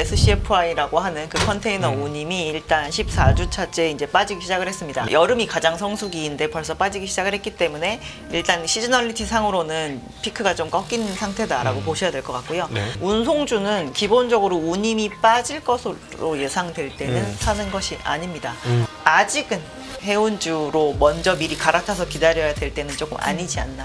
SCFI라고 하는 그 컨테이너 운임이 일단 14주차째 이제 빠지기 시작을 했습니다. 여름이 가장 성수기인데 벌써 빠지기 시작을 했기 때문에 일단 시즈널리티 상으로는 피크가 좀 꺾인 상태다라고 보셔야 될 것 같고요. 네. 운송주는 기본적으로 운임이 빠질 것으로 예상될 때는 사는 것이 아닙니다. 아직은 해운주로 먼저 미리 갈아타서 기다려야 될 때는 조금 아니지 않나.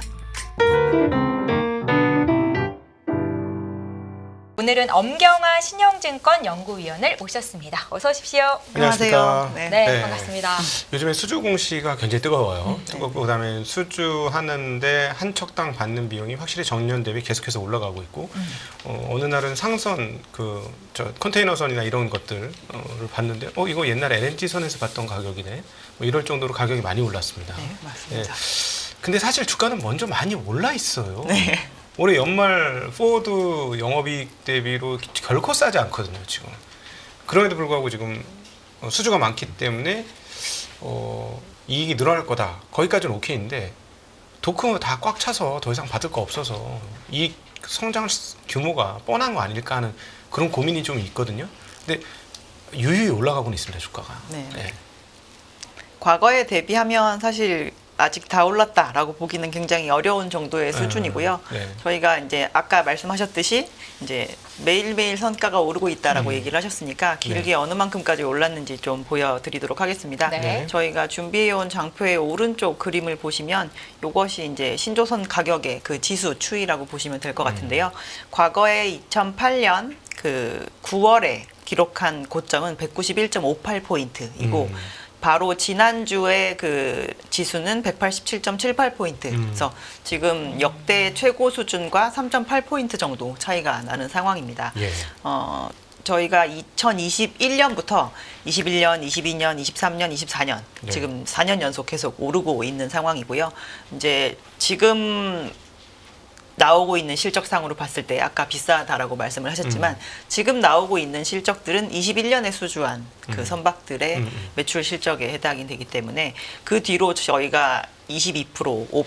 오늘은 엄경아 신영증권 연구위원을 모셨습니다. 어서 오십시오. 안녕하십니까. 네. 네, 반갑습니다. 요즘에 수주 공시가 굉장히 뜨거워요. 네. 뜨겁고 그다음에 수주하는데 한 척당 받는 비용이 확실히 전년 대비 계속해서 올라가고 있고 어느 날은 상선 저 컨테이너선이나 이런 것들을 봤는데 이거 옛날에 LNG 선에서 봤던 가격이네. 뭐 이럴 정도로 가격이 많이 올랐습니다. 네, 맞습니다. 근데 사실 주가는 먼저 많이 올라 있어요. 네. 올해 연말 포워드 영업이익 대비로 결코 싸지 않거든요, 지금. 그럼에도 불구하고 지금 수주가 많기 때문에 이익이 늘어날 거다. 거기까지는 오케이인데 도크 다 꽉 차서 더 이상 받을 거 없어서 이익 성장 규모가 뻔한 거 아닐까 하는 그런 고민이 좀 있거든요. 근데 유유히 올라가고는 있습니다, 주가가. 네. 과거에 대비하면 사실 아직 다 올랐다라고 보기는 굉장히 어려운 정도의 수준이고요. 네. 저희가 이제 아까 말씀하셨듯이 이제 매일매일 선가가 오르고 있다라고 얘기를 하셨으니까 길게 어느 만큼까지 올랐는지 좀 보여드리도록 하겠습니다. 네. 저희가 준비해온 장표의 오른쪽 그림을 보시면 이것이 이제 신조선 가격의 그 지수 추이라고 보시면 될 것 같은데요. 과거에 2008년 그 9월에 기록한 고점은 191.58포인트이고 바로 지난주에 그 지수는 187.78포인트. 그래서 지금 역대 최고 수준과 3.8포인트 정도 차이가 나는 상황입니다. 예. 저희가 2021년부터 21년, 22년, 23년, 24년 네. 지금 4년 연속 계속 오르고 있는 상황이고요. 이제 지금 나오고 있는 실적상으로 봤을 때 아까 비싸다라고 말씀을 하셨지만 지금 나오고 있는 실적들은 21년에 수주한 그 선박들의 매출 실적에 해당이 되기 때문에 그 뒤로 저희가 22%, 5%,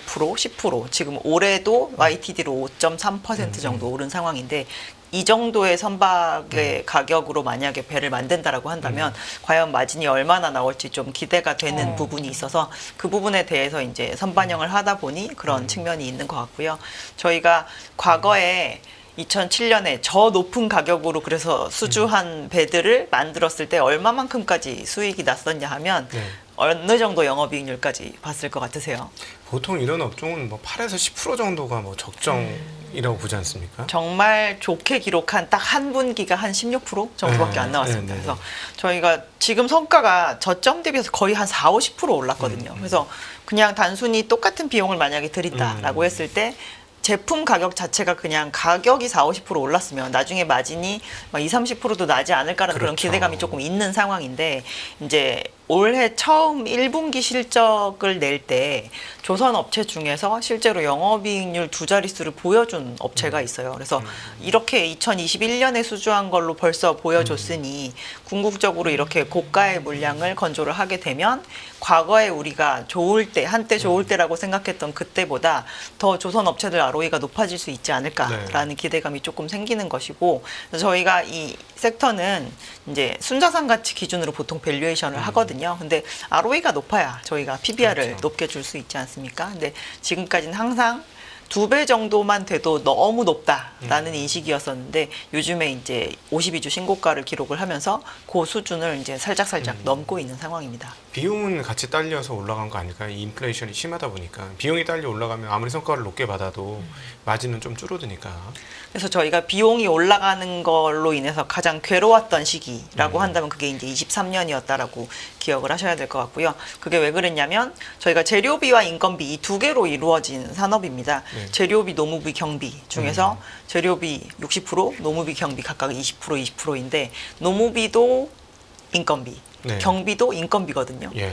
10% 지금 올해도 YTD로 5.3% 정도 오른 상황인데 이 정도의 선박의 가격으로 만약에 배를 만든다라고 한다면 과연 마진이 얼마나 나올지 좀 기대가 되는 부분이 있어서 그 부분에 대해서 이제 선반영을 하다 보니 그런 측면이 있는 것 같고요. 저희가 과거에 2007년에 저 높은 가격으로 그래서 수주한 배들을 만들었을 때 얼마만큼까지 수익이 났었냐 하면 어느 정도 영업이익률까지 봤을 것 같으세요? 보통 이런 업종은 뭐 8에서 10% 정도가 뭐 적정이라고 보지 않습니까? 정말 좋게 기록한 딱 한 분기가 한 16% 정도밖에 안 나왔습니다. 네. 그래서 저희가 지금 성과가 저점 대비해서 거의 한 4, 50% 올랐거든요. 그래서 그냥 단순히 똑같은 비용을 만약에 드린다라고 했을 때 제품 가격 자체가 그냥 가격이 4, 50% 올랐으면 나중에 마진이 막 2, 30%도 나지 않을까라는 그런 그렇죠. 기대감이 조금 있는 상황인데 이제 올해 처음 1분기 실적을 낼 때 조선 업체 중에서 실제로 영업이익률 두 자릿수를 보여준 업체가 있어요. 그래서 이렇게 2021년에 수주한 걸로 벌써 보여줬으니 궁극적으로 이렇게 고가의 물량을 건조를 하게 되면 과거에 우리가 좋을 때, 한때 좋을 때라고 생각했던 그때보다 더 조선 업체들 ROE가 높아질 수 있지 않을까라는 기대감이 조금 생기는 것이고 그래서 저희가 이 섹터는 이제 순자산 가치 기준으로 보통 밸류에이션을 하거든요. 근데 ROE가 높아야 저희가 PBR을 그렇죠. 높게 줄 수 있지 않습니까? 근데 지금까지는 항상 2배 정도만 돼도 너무 높다라는 인식이었었는데 요즘에 이제 52주 신고가를 기록을 하면서 그 수준을 이제 살짝 넘고 있는 상황입니다. 비용은 같이 딸려서 올라간 거 아닐까요? 이 인플레이션이 심하다 보니까 비용이 딸려 올라가면 아무리 성과를 높게 받아도 마진은 좀 줄어드니까. 그래서 저희가 비용이 올라가는 걸로 인해서 가장 괴로웠던 시기라고 한다면 그게 이제 23년이었다라고 기억을 하셔야 될 것 같고요. 그게 왜 그랬냐면 저희가 재료비와 인건비 이 두 개로 이루어진 산업입니다. 재료비, 노무비, 경비 중에서 재료비 60%, 노무비, 경비 각각 20%, 20%인데 노무비도 인건비, 경비도 인건비거든요. 예.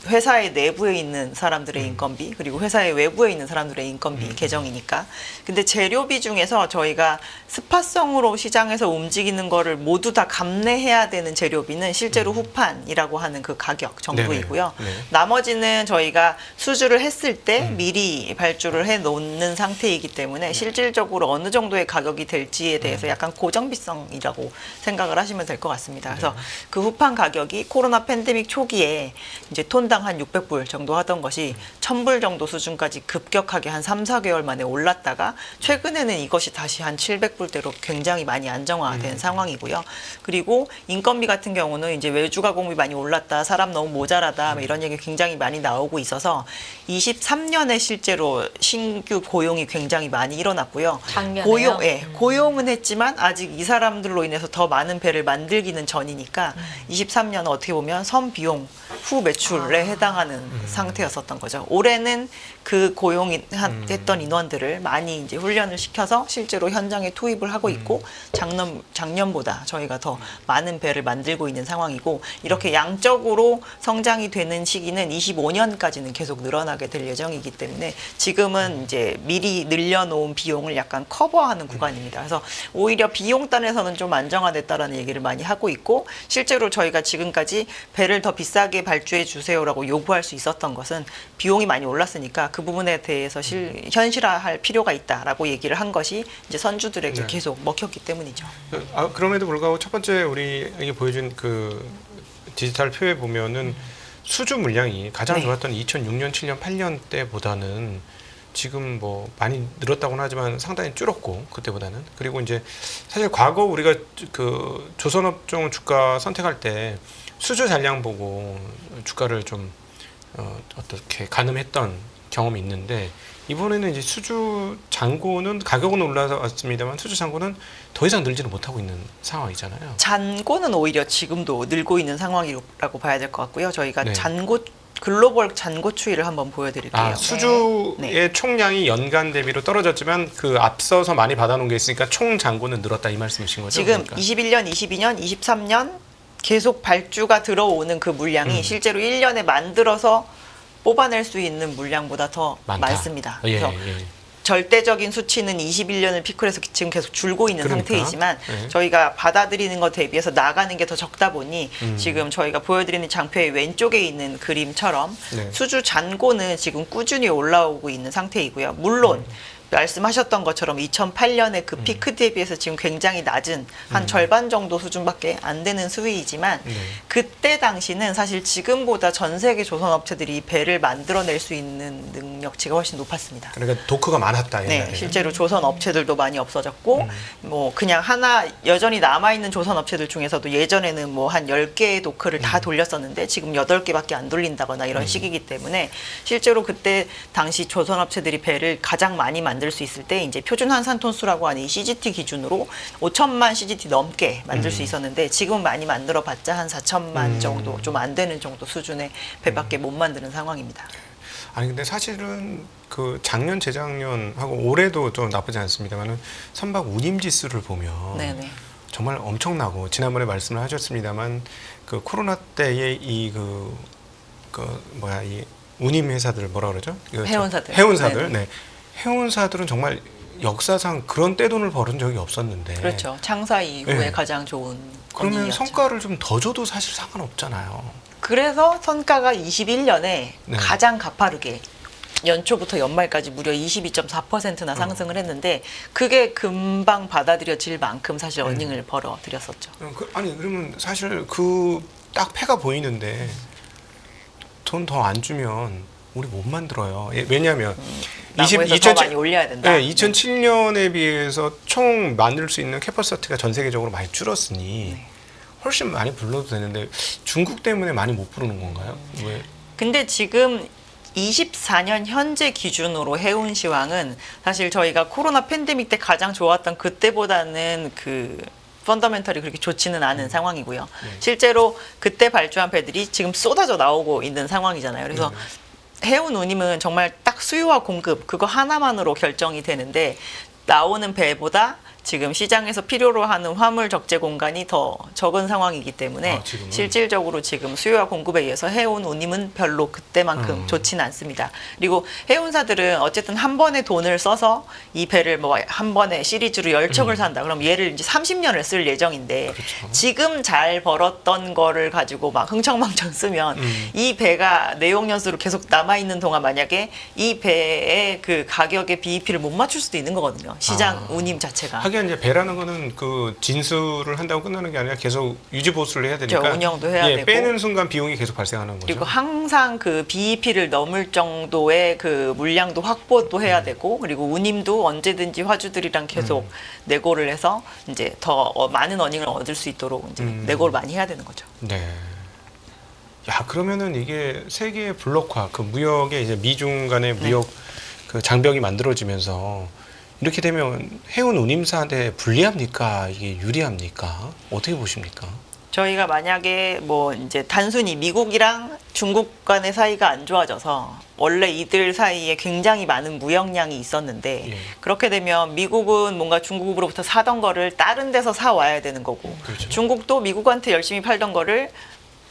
회사의 내부에 있는 사람들의 인건비 그리고 회사의 외부에 있는 사람들의 인건비 계정이니까. 근데 재료비 중에서 저희가 스팟성으로 시장에서 움직이는 거를 모두 다 감내해야 되는 재료비는 실제로 후판이라고 하는 그 가격 정도이고요. 네네. 네. 나머지는 저희가 수주를 했을 때 미리 발주를 해 놓는 상태이기 때문에 실질적으로 어느 정도의 가격이 될지에 대해서 약간 고정비성이라고 생각을 하시면 될 것 같습니다. 그래서 그 후판 가격이 코로나 팬데믹 초기에 이제 톤당 한 600불 정도 하던 것이 1000불 정도 수준까지 급격하게 한 3, 4개월 만에 올랐다가 최근에는 이것이 다시 한 700불대로 굉장히 많이 안정화된 상황이고요. 그리고 인건비 같은 경우는 이제 외주 가공비 많이 올랐다, 사람 너무 모자라다 뭐 이런 얘기 굉장히 많이 나오고 있어서 23년에 실제로 신규 고용이 굉장히 많이 일어났고요. 작년에요? 고용은 했지만 아직 이 사람들로 인해서 더 많은 배를 만들기는 전이니까 23년은 어떻게 보면 선비용 후 매출에 해당하는 상태였었던 거죠. 올해는 그 고용했던 인원들을 많이 이제 훈련을 시켜서 실제로 현장에 투입을 하고 있고 작년보다 저희가 더 많은 배를 만들고 있는 상황이고 이렇게 양적으로 성장이 되는 시기는 25년까지는 계속 늘어나게 될 예정이기 때문에 지금은 이제 미리 늘려놓은 비용을 약간 커버하는 구간입니다. 그래서 오히려 비용단에서는 좀 안정화됐다라는 얘기를 많이 하고 있고 실제로 저희가 지금까지 배를 더 비싸게 발주해 주세요라고 요구할 수 있었던 것은 비용이 많이 올랐으니까 그 부분에 대해서 현실화할 필요가 있다라고 얘기를 한 것이 이제 선주들에게 네. 계속 먹혔기 때문이죠. 그럼에도 불구하고 첫 번째 우리에게 보여준 그 디지털 표에 보면은 수주 물량이 가장 네. 좋았던 2006년, 7년, 8년 때보다는 지금 뭐 많이 늘었다고는 하지만 상당히 줄었고 그때보다는 그리고 이제 사실 과거 우리가 그 조선업종 주가 선택할 때 수주 잔량 보고 주가를 좀 어떻게 가늠했던 경험이 있는데 이번에는 이제 수주 잔고는 가격은 올라왔습니다만 수주 잔고는 더 이상 늘지는 못하고 있는 상황이잖아요. 잔고는 오히려 지금도 늘고 있는 상황이라고 봐야 될 것 같고요. 저희가 네. 글로벌 잔고 추이를 한번 보여드릴게요. 수주의 네. 총량이 연간 대비로 떨어졌지만 그 앞서서 많이 받아놓은 게 있으니까 총 잔고는 늘었다 이 말씀이신 거죠? 지금 그러니까. 21년, 22년, 23년 계속 발주가 들어오는 그 물량이 실제로 1년에 만들어서 뽑아낼 수 있는 물량보다 더 많다. 많습니다. 예, 그래서 예. 절대적인 수치는 21년을 피크로 해서 지금 계속 줄고 있는 그러니까. 상태이지만 네. 저희가 받아들이는 것 대비해서 나가는 게 더 적다 보니 지금 저희가 보여드리는 장표의 왼쪽에 있는 그림처럼 네. 수주 잔고는 지금 꾸준히 올라오고 있는 상태이고요. 물론 말씀하셨던 것처럼 2008년에 그 피크 대비해서 지금 굉장히 낮은 한 절반 정도 수준밖에 안 되는 수위이지만 네. 그때 당시는 사실 지금보다 전 세계 조선업체들이 배를 만들어낼 수 있는 능력치가 훨씬 높았습니다. 그러니까 도크가 많았다. 네, 옛날에는. 실제로 조선 업체들도 많이 없어졌고 뭐 그냥 하나 여전히 남아 있는 조선 업체들 중에서도 예전에는 뭐 한 10개의 도크를 다 돌렸었는데 지금 8개밖에 안 돌린다거나 이런 시기이기 때문에 실제로 그때 당시 조선 업체들이 배를 가장 많이 만들 수 있을 때 이제 표준 환산 톤수라고 하는 이 CGT 기준으로 5천만 CGT 넘게 만들 수 있었는데 지금 많이 만들어 봤자 한 4천만 정도 좀 안 되는 정도 수준의 배밖에 못 만드는 상황입니다. 아니 근데 사실은 그 작년 재작년하고 올해도 좀 나쁘지 않습니다만은 선박 운임 지수를 보면 네네. 정말 엄청나고 지난번에 말씀을 하셨습니다만 그 코로나 때의 이 이 운임 회사들 뭐라 그러죠? 해운사들. 네. 해운사들은 정말 역사상 그런 떼돈을 벌은 적이 없었는데. 그렇죠. 창사 이후에 네. 가장 좋은 그러면 권위였죠. 성과를 좀 더 줘도 사실 상관없잖아요. 그래서 선가가 21년에 네. 가장 가파르게 연초부터 연말까지 무려 22.4%나 상승을 했는데 그게 금방 받아들여질 만큼 사실 어닝을 벌어들였었죠. 아니 그러면 사실 그 딱 패가 보이는데 돈 더 안 주면 우리 못 만들어요. 왜냐하면 나무에서 더 많이 올려야 된다. 네, 2007년에 비해서 총 만들 수 있는 캐퍼시티가 전 세계적으로 많이 줄었으니 훨씬 많이 불러도 되는데 중국 때문에 많이 못 부르는 건가요? 왜? 근데 지금 24년 현재 기준으로 해운시황은 사실 저희가 코로나 팬데믹 때 가장 좋았던 그때보다는 그 펀더멘털이 그렇게 좋지는 않은 상황이고요. 실제로 그때 발주한 배들이 지금 쏟아져 나오고 있는 상황이잖아요. 그래서 해운 운임은 정말 딱 수요와 공급 그거 하나만으로 결정이 되는데 나오는 배보다 지금 시장에서 필요로 하는 화물 적재 공간이 더 적은 상황이기 때문에 지금은? 실질적으로 지금 수요와 공급에 의해서 해운 운임은 별로 그때만큼 좋지는 않습니다. 그리고 해운사들은 어쨌든 한 번에 돈을 써서 이 배를 뭐 한 번에 시리즈로 10척을 산다. 그럼 얘를 이제 30년을 쓸 예정인데 그렇죠. 지금 잘 벌었던 거를 가지고 막 흥청망청 쓰면 이 배가 내용연수로 계속 남아있는 동안 만약에 이 배의 그 가격의 BEP를 못 맞출 수도 있는 거거든요. 시장 운임 자체가. 하긴 이제 배라는 거는 그 진수를 한다고 끝나는 게 아니라 계속 유지 보수를 해야 되니까 그렇죠. 운영도 해야 되고. 빼는 순간 비용이 계속 발생하는 거죠. 그리고 항상 그 BEP를 넘을 정도의 그 물량도 확보도 해야 되고 그리고 운임도 언제든지 화주들이랑 계속 내고를 해서 이제 더 많은 어닝을 얻을 수 있도록 이제 내고를 많이 해야 되는 거죠. 네. 야, 그러면은 이게 세계 블록화, 그 무역의 이제 미중 간의 무역 그 장벽이 만들어지면서 이렇게 되면 해운 운임사한테 불리합니까? 이게 유리합니까? 어떻게 보십니까? 저희가 만약에 뭐 이제 단순히 미국이랑 중국 간의 사이가 안 좋아져서 원래 이들 사이에 굉장히 많은 무역량이 있었는데 예. 그렇게 되면 미국은 뭔가 중국으로부터 사던 거를 다른 데서 사 와야 되는 거고 그렇죠. 중국도 미국한테 열심히 팔던 거를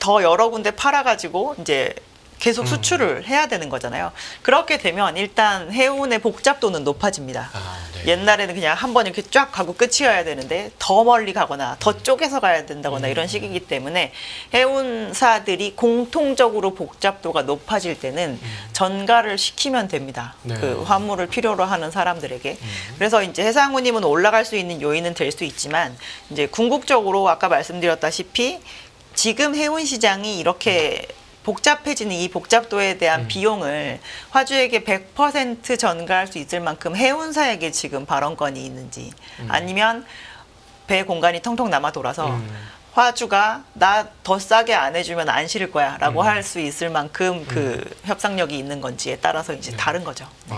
더 여러 군데 팔아가지고 이제 계속 수출을 해야 되는 거잖아요. 그렇게 되면 일단 해운의 복잡도는 높아집니다. 네. 옛날에는 그냥 한 번 이렇게 쫙 가고 끝이어야 되는데 더 멀리 가거나 더 쪼개서 가야 된다거나 이런 식이기 때문에 해운사들이 공통적으로 복잡도가 높아질 때는 전가를 시키면 됩니다. 네. 그 화물을 필요로 하는 사람들에게. 그래서 이제 해상운임은 올라갈 수 있는 요인은 될 수 있지만 이제 궁극적으로 아까 말씀드렸다시피 지금 해운 시장이 이렇게 복잡해지는 이 복잡도에 대한 비용을 화주에게 100% 전가할 수 있을 만큼 해운사에게 지금 발언권이 있는지 아니면 배 공간이 텅텅 남아 돌아서 화주가 나 더 싸게 안 해주면 안 실을 거야 라고 할 수 있을 만큼 그 협상력이 있는 건지에 따라서 이제 다른 거죠. 네.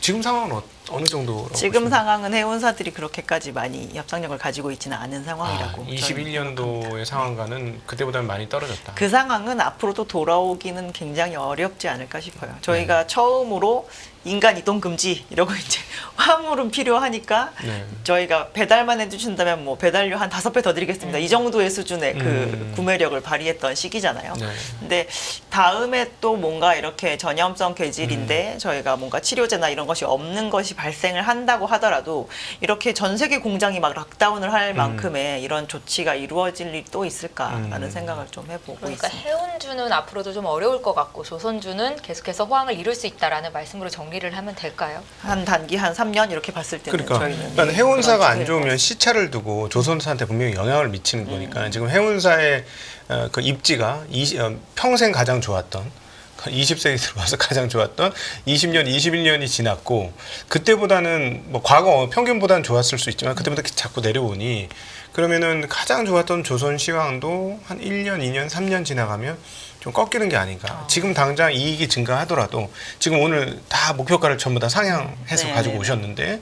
지금 상황은 어느 정도로? 지금 상황은 해운사들이 그렇게까지 많이 협상력을 가지고 있지는 않은 상황이라고. 21년도의 상황과는 그때보다는 많이 떨어졌다. 그 상황은 앞으로도 돌아오기는 굉장히 어렵지 않을까 싶어요. 저희가 처음으로 인간 이동 금지 이러고 이제 화물은 필요하니까 네. 저희가 배달만 해주신다면 뭐 배달료 한 5배 더 드리겠습니다. 이 정도의 수준의 그 구매력을 발휘했던 시기잖아요. 네. 근데 다음에 또 뭔가 이렇게 전염성 괴질인데 저희가 뭔가 치료제나 이런 것이 없는 것이 발생을 한다고 하더라도 이렇게 전 세계 공장이 막 락다운을 할 만큼의 이런 조치가 이루어질 일이 또 있을까라는 생각을 좀 해보고 그러니까 있습니다. 해운주는 앞으로도 좀 어려울 것 같고 조선주는 계속해서 호황을 이룰 수 있다라는 말씀으로 정리를 하면 될까요? 한 단기 한 3년 이렇게 봤을 때는 그러니까 저희는 일단 해운사가 그런 안 좋으면 시차를 두고 조선사한테 분명히 영향을 미치는 거니까 지금 해운사의 그 입지가 평생 가장 좋았던 20세기 들어와서 가장 좋았던 20년, 21년이 지났고 그때보다는 뭐 과거 평균보다는 좋았을 수 있지만 그때보다 자꾸 내려오니 그러면은 가장 좋았던 조선 시황도 한 1년, 2년, 3년 지나가면 좀 꺾이는 게 아닌가. 지금 당장 이익이 증가하더라도 지금 오늘 다 목표가를 전부 다 상향해서 네, 가지고 네, 네. 오셨는데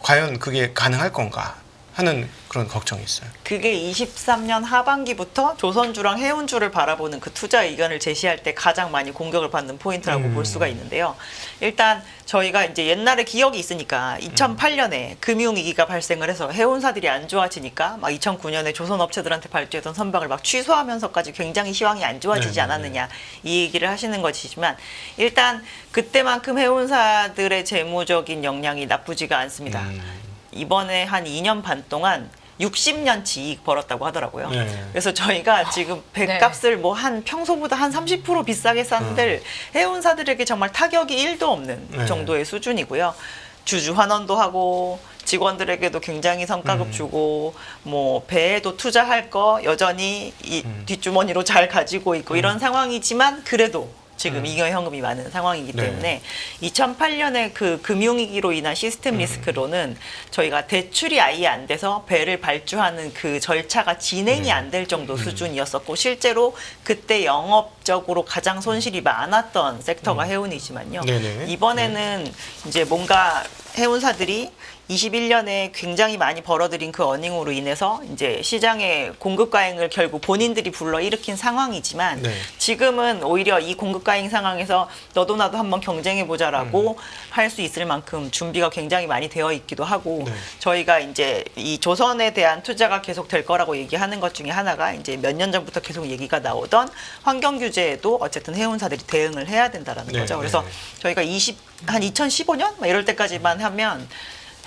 과연 그게 가능할 건가 하는 그런 걱정이 있어요. 그게 23년 하반기부터 조선주랑 해운주를 바라보는 그 투자 의견을 제시할 때 가장 많이 공격을 받는 포인트라고 볼 수가 있는데요. 일단 저희가 이제 옛날에 기억이 있으니까 2008년에 금융위기가 발생을 해서 해운사들이 안 좋아지니까 막 2009년에 조선업체들한테 발주했던 선박을 막 취소하면서까지 굉장히 시황이 안 좋아지지 네, 않았느냐 이 얘기를 하시는 것이지만 일단 그때만큼 해운사들의 재무적인 역량이 나쁘지가 않습니다. 이번에 한 2년 반 동안 60년치 이익 벌었다고 하더라고요. 네. 그래서 저희가 지금 배값을 뭐 한 평소보다 한 30% 비싸게 싼들 해운사들에게 정말 타격이 1도 없는 네. 정도의 수준이고요. 주주 환원도 하고 직원들에게도 굉장히 성과급 주고 뭐 배에도 투자할 거 여전히 이 뒷주머니로 잘 가지고 있고 이런 상황이지만 그래도 지금 잉여 현금이 많은 상황이기 네. 때문에 2008년에 그 금융위기로 인한 시스템 리스크로는 저희가 대출이 아예 안 돼서 배를 발주하는 그 절차가 진행이 안 될 정도 수준이었었고 실제로 그때 영업적으로 가장 손실이 많았던 섹터가 해운이지만요. 네네. 이번에는 이제 뭔가 해운사들이 21년에 굉장히 많이 벌어들인 그 어닝으로 인해서 이제 시장의 공급 과잉을 결국 본인들이 불러 일으킨 상황이지만 네. 지금은 오히려 이 공급 과잉 상황에서 너도 나도 한번 경쟁해 보자라고 할 수 있을 만큼 준비가 굉장히 많이 되어 있기도 하고 네. 저희가 이제 이 조선에 대한 투자가 계속 될 거라고 얘기하는 것 중에 하나가 이제 몇 년 전부터 계속 얘기가 나오던 환경 규제에도 어쨌든 해운사들이 대응을 해야 된다라는 네, 거죠. 네, 그래서 네. 저희가 한 2015년 막 이럴 때까지만 하면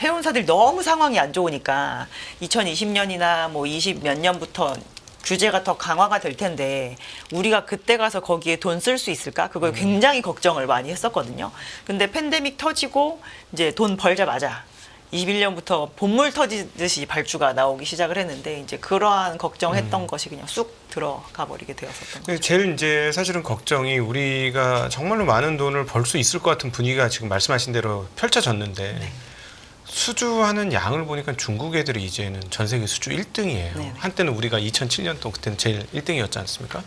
해운사들이 너무 상황이 안 좋으니까 2020년이나 뭐 20 몇 년부터 규제가 더 강화가 될 텐데 우리가 그때 가서 거기에 돈 쓸 수 있을까? 그걸 굉장히 걱정을 많이 했었거든요. 근데 팬데믹 터지고 이제 돈 벌자마자 21년부터 본물 터지듯이 발주가 나오기 시작을 했는데 이제 그러한 걱정했던 것이 그냥 쑥 들어가 버리게 되었었던 거죠. 제일 이제 사실은 걱정이 우리가 정말로 많은 돈을 벌 수 있을 것 같은 분위기가 지금 말씀하신 대로 펼쳐졌는데 네. 수주하는 양을 보니까 중국 애들이 이제는 전 세계 수주 1등이에요. 네네. 한때는 우리가 2007년도 그때는 제일 1등이었지 않습니까?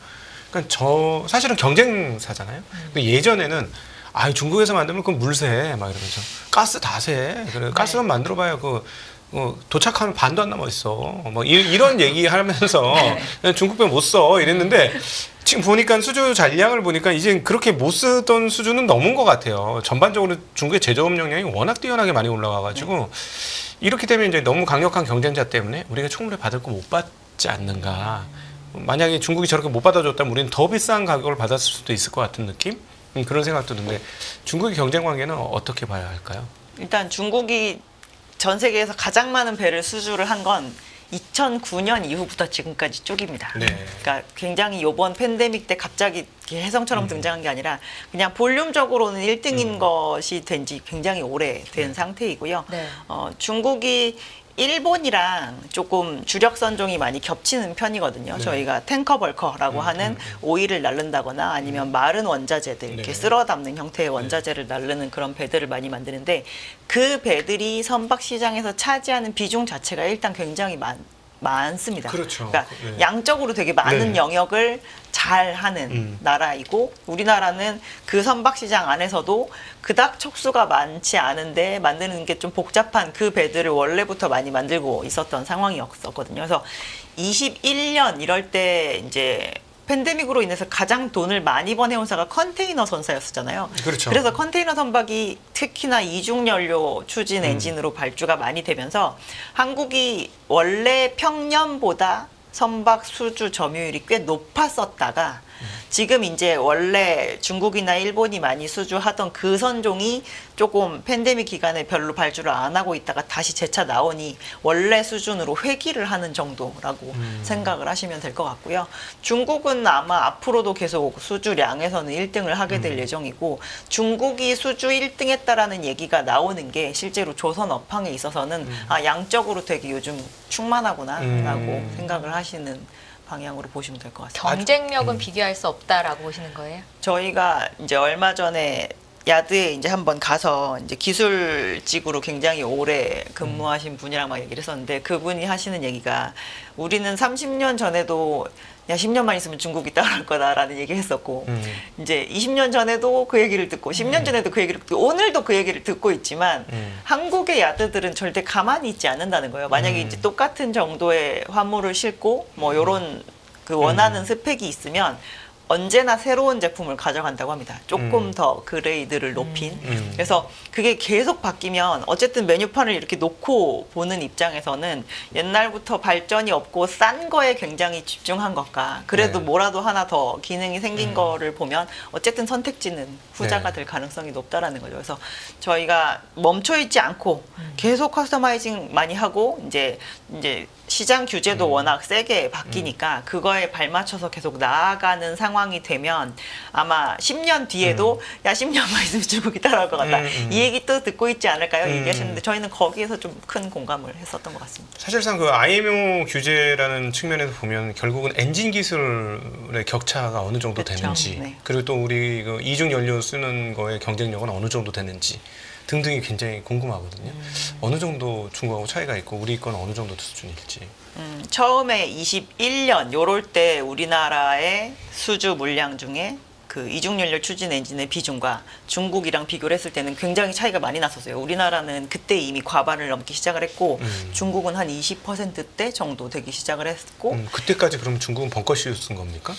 그러니까 사실은 경쟁사잖아요. 근데 예전에는 중국에서 만들면 그건 물세 막 이러면서 가스 다 세. 그래 가스만 만들어봐야 도착하면 반도 안 남아 있어. 뭐 이런 얘기하면서 중국 배 못 써 이랬는데 지금 보니까 수주 잔량을 보니까 이제 그렇게 못 쓰던 수준은 넘은 것 같아요. 전반적으로 중국의 제조업 역량이 워낙 뛰어나게 많이 올라가가지고 이렇게 되면 이제 너무 강력한 경쟁자 때문에 우리가 충분히 받을 거 못 받지 않는가. 만약에 중국이 저렇게 못 받아줬다면 우리는 더 비싼 가격을 받았을 수도 있을 것 같은 느낌? 그런 생각도 드는데 중국의 경쟁 관계는 어떻게 봐야 할까요? 일단 중국이 전 세계에서 가장 많은 배를 수주를 한 건 2009년 이후부터 지금까지 쭉입니다. 네. 그러니까 굉장히 이번 팬데믹 때 갑자기 이렇게 혜성처럼 등장한 게 아니라 그냥 볼륨적으로는 1등인 것이 된 지 굉장히 오래된 상태이고요. 네. 중국이 일본이랑 조금 주력 선종이 많이 겹치는 편이거든요. 네. 저희가 탱커 벌커라고 하는 오일을 날른다거나 아니면 마른 원자재들 이렇게 네. 쓸어 담는 형태의 원자재를 날르는 그런 배들을 많이 만드는데 그 배들이 선박 시장에서 차지하는 비중 자체가 일단 굉장히 많습니다. 그렇죠. 그러니까 네. 양적으로 되게 많은 네. 영역을 잘 하는 나라이고 우리나라는 그 선박 시장 안에서도 그닥 척수가 많지 않은데 만드는 게 좀 복잡한 그 배들을 원래부터 많이 만들고 있었던 상황이었거든요. 그래서 21년 이럴 때 이제 팬데믹으로 인해서 가장 돈을 많이 번 해운사가 컨테이너 선사였었잖아요. 그렇죠. 그래서 컨테이너 선박이 특히나 이중 연료 추진 엔진으로 발주가 많이 되면서 한국이 원래 평년보다 선박 수주 점유율이 꽤 높았었다가 지금 이제 원래 중국이나 일본이 많이 수주하던 그 선종이 조금 팬데믹 기간에 별로 발주를 안 하고 있다가 다시 재차 나오니 원래 수준으로 회귀를 하는 정도라고 생각을 하시면 될 것 같고요. 중국은 아마 앞으로도 계속 수주량에서는 1등을 하게 될 예정이고 중국이 수주 1등 했다라는 얘기가 나오는 게 실제로 조선 업황에 있어서는 양적으로 되게 요즘 충만하구나라고 생각을 하시는 방향으로 보시면 될 것 같습니다. 경쟁력은 비교할 수 없다라고 보시는 거예요? 저희가 이제 얼마 전에 야드에 이제 한번 가서 이제 기술직으로 굉장히 오래 근무하신 분이랑 막 얘기를 했었는데 그분이 하시는 얘기가 우리는 30년 전에도 야 10년만 있으면 중국이 따라올 거다라는 얘기를 했었고 이제 20년 전에도 그 얘기를 듣고 10년 전에도 그 얘기를 듣고 오늘도 그 얘기를 듣고 있지만 한국의 야드들은 절대 가만히 있지 않는다는 거예요. 만약에 이제 똑같은 정도의 화물을 싣고 뭐 요런 그 원하는 스펙이 있으면 언제나 새로운 제품을 가져간다고 합니다. 조금 더 그레이드를 높인. 그래서 그게 계속 바뀌면 어쨌든 메뉴판을 이렇게 놓고 보는 입장에서는 옛날부터 발전이 없고 싼 거에 굉장히 집중한 것과 그래도 네. 뭐라도 하나 더 기능이 생긴 거를 보면 어쨌든 선택지는 후자가 네. 될 가능성이 높다라는 거죠. 그래서 저희가 멈춰 있지 않고 계속 커스터마이징 많이 하고 이제 시장 규제도 워낙 세게 바뀌니까 그거에 발맞춰서 계속 나아가는 상황이 되면 아마 10년 뒤에도 야 10년만 있으면 중국이 따라올 것 같다. 이 얘기 또 듣고 있지 않을까요? 얘기하셨는데 저희는 거기에서 좀 큰 공감을 했었던 것 같습니다. 사실상 그 IMO 규제라는 측면에서 보면 결국은 엔진 기술의 격차가 어느 정도 그렇죠. 되는지 네. 그리고 또 우리 그 이중 연료 쓰는 거의 경쟁력은 어느 정도 되는지 등등이 굉장히 궁금하거든요. 어느 정도 중국하고 차이가 있고 우리 건 어느 정도 수준일지. 처음에 21년 요럴 때 우리나라의 수주 물량 중에 그 이중연료 추진 엔진의 비중과 중국이랑 비교를 했을 때는 굉장히 차이가 많이 났었어요. 우리나라는 그때 이미 과반을 넘기 시작을 했고 중국은 한 20%대 정도 되기 시작을 했고 그때까지 그럼 중국은 벙커시유 쓴 겁니까?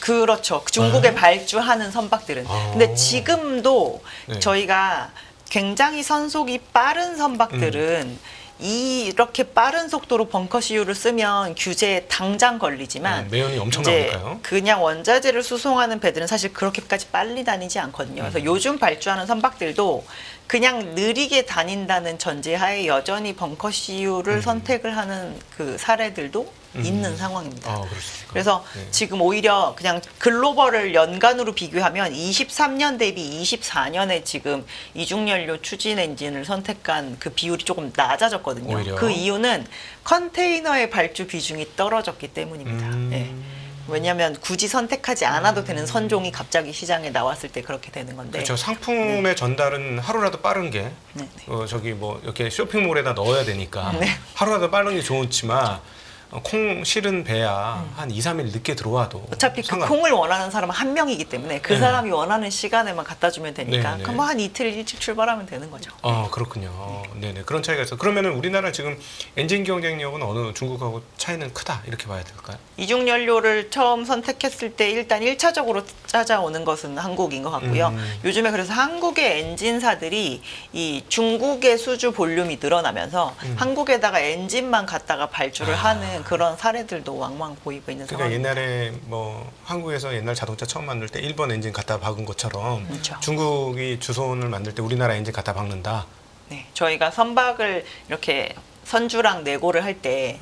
그렇죠. 중국에 발주하는 선박들은. 근데 지금도 네. 저희가 굉장히 선속이 빠른 선박들은 이렇게 빠른 속도로 벙커시유를 쓰면 규제에 당장 걸리지만 매연이 이제 엄청나니까요. 그냥 원자재를 수송하는 배들은 사실 그렇게까지 빨리 다니지 않거든요. 그래서 요즘 발주하는 선박들도 그냥 느리게 다닌다는 전제하에 여전히 벙커시유를 선택을 하는 그 사례들도 있는 상황입니다. 그렇습니까? 그래서 네. 지금 오히려 그냥 글로벌을 연간으로 비교하면 23년 대비 24년에 지금 이중연료 추진 엔진을 선택한 그 비율이 조금 낮아졌거든요. 오히려. 그 이유는 컨테이너의 발주 비중이 떨어졌기 때문입니다. 예. 왜냐하면 굳이 선택하지 않아도 되는 선종이 갑자기 시장에 나왔을 때 그렇게 되는 건데. 그렇죠. 상품의 전달은 하루라도 빠른 게 네. 저기 뭐 이렇게 쇼핑몰에다 넣어야 되니까 네. 하루라도 빠른 게 좋지만 콩 실은 배야 한 2, 3일 늦게 들어와도 어차피 그 콩을 원하는 사람은 한 명이기 때문에 그 네. 사람이 원하는 시간에만 갖다 주면 되니까 네, 네. 그럼 뭐 한 이틀 일찍 출발하면 되는 거죠. 그렇군요. 네네. 그런 차이가 있어. 그러면은 우리나라 지금 엔진 경쟁력은 어느 중국하고 차이는 크다 이렇게 봐야 될까요? 이중연료를 처음 선택했을 때 일단 1차적으로 찾아오는 것은 한국인 것 같고요. 요즘에 그래서 한국의 엔진사들이 이 중국의 수주 볼륨이 늘어나면서 한국에다가 엔진만 갖다가 발주를 하는 그런 사례들도 왕왕 보이고 있는 그러니까 상황입니다. 옛날에 뭐 한국에서 옛날 자동차 처음 만들 때 일본 엔진 갖다 박은 것처럼 그렇죠. 중국이 주손을 만들 때 우리나라 엔진 갖다 박는다. 네, 저희가 선박을 이렇게 선주랑 내고를 할 때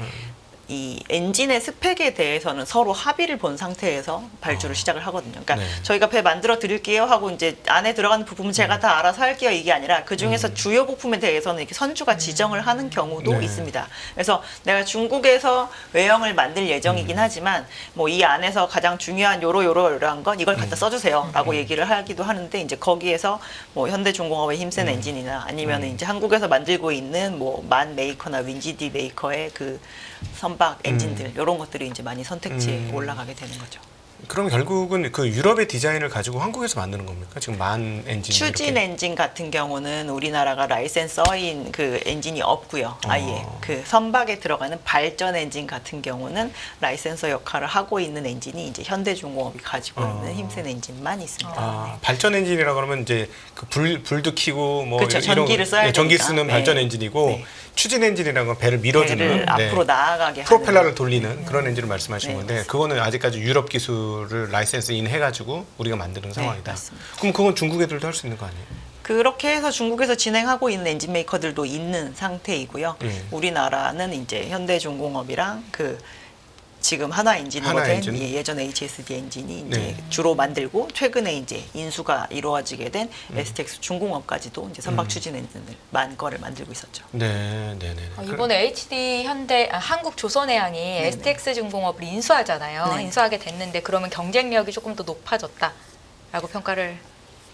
이 엔진의 스펙에 대해서는 서로 합의를 본 상태에서 발주를 시작을 하거든요. 그러니까 네. 저희가 배 만들어 드릴게요 하고 이제 안에 들어가는 부품은 제가 다 알아서 할게요 이게 아니라 그 중에서 주요 부품에 대해서는 이렇게 선주가 지정을 하는 경우도 네. 있습니다. 그래서 내가 중국에서 외형을 만들 예정이긴 하지만 뭐 이 안에서 가장 중요한 요러한 건 이걸 갖다 써주세요라고 얘기를 하기도 하는데 이제 거기에서 뭐 현대중공업의 힘센 엔진이나 아니면 이제 한국에서 만들고 있는 뭐 만 메이커나 윈지디 메이커의 그 선박 엔진들 이런 것들이 이제 많이 선택지에 올라가게 되는 거죠. 그럼 결국은 그 유럽의 디자인을 가지고 한국에서 만드는 겁니까? 지금 만 엔진 추진 이렇게? 엔진 같은 경우는 우리나라가 라이센서인 그 엔진이 없고요. 아예 그 선박에 들어가는 발전 엔진 같은 경우는 라이센서 역할을 하고 있는 엔진이 이제 현대중공업이 가지고 있는 힘센 엔진만 있습니다. 발전 엔진이라 그러면 이제 그 불도 켜고 뭐 그렇죠. 전기를 써야 전기 되니까. 쓰는 네. 발전 엔진이고 네. 추진 엔진이라는 건 배를 밀어주는 배를 앞으로 나아가게 프로펠러를 하는 돌리는 그런 엔진을 말씀하신 네, 건데 맞습니다. 그거는 아직까지 유럽 기술을 라이센스 인해가지고 우리가 만드는 상황이다. 맞습니다. 그럼 그건 중국 애들도 할 수 있는 거 아니에요? 그렇게 해서 중국에서 진행하고 있는 엔진 메이커들도 있는 상태이고요. 우리나라는 이제 현대중공업이랑 그 지금 하나 엔진으로 하나 된 엔진. 예전 HSD 엔진이 이제 네. 주로 만들고 최근에 이제 인수가 이루어지게 된 STX 중공업까지도 이제 선박 추진 엔진을 만 거를 만들고 있었죠. 네. 이번에 HD 한국 조선해양이 STX 중공업을 인수하잖아요. 네. 인수하게 됐는데 그러면 경쟁력이 조금 더 높아졌다라고 평가를